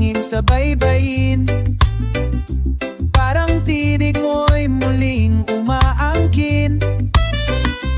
hangin sa baybayin. Parang tinig mo'y muling umaangkin.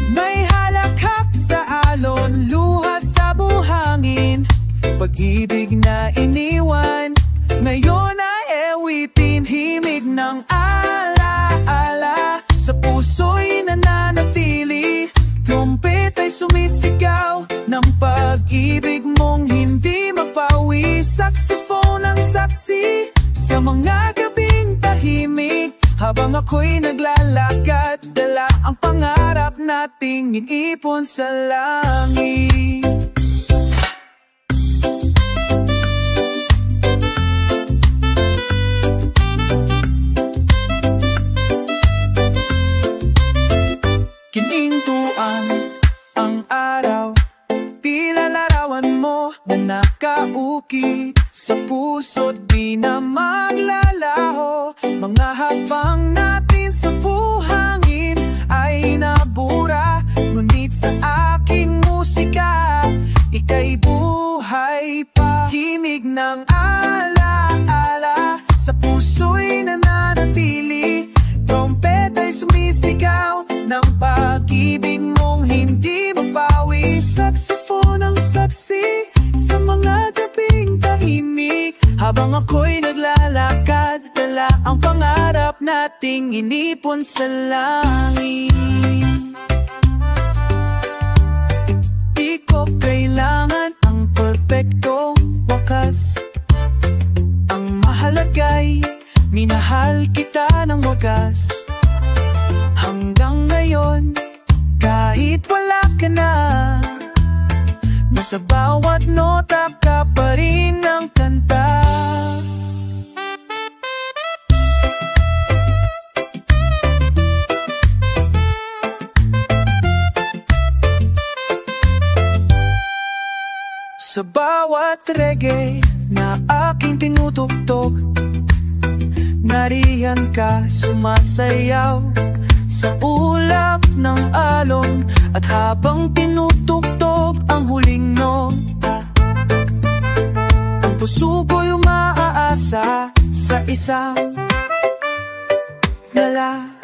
May halakhak sa alon, luha sa buhangin. Pag-ibig na iniwan, ngayon ay ewitin. Himig ng ala-ala, sa puso'y nananatili. Trumpet ay sumisigaw ng pag-ibig mong hindi mapawi. Saxophone ang saksi sa mga gabing tahimik. Habang ako'y naglalakad, dala ang pangarap nating iniipon sa langit. Kinintuan ang araw, tila larawan mo na nakaukit sa puso't di na maglalaho. Mga habang natin sa buhangin ay nabura, ngunit sa aking musika ika'y buhay pa. Himig ng ala-ala, sa puso'y nananatili. Trompet ay sumisigaw ng pag-ibig mong hindi mapawi. Saxophone ang saksi sa mga gabing tahimik. Habang ako'y naglalakad, dala ang pangarap nating inipon sa langit. Di ko kailangan ang perpektong wakas. Ang mahalaga'y minahal kita ng wagas. Hanggang ngayon, kahit wala ka na, nasa bawat nota ka pa rin ang kanta. Sa bawat reggae na aking tinutugtog, nariyan ka sumasayaw sa ulap ng alon. At habang tinutugtog ang huling nota, ang puso ko'y umaasa sa isang lala.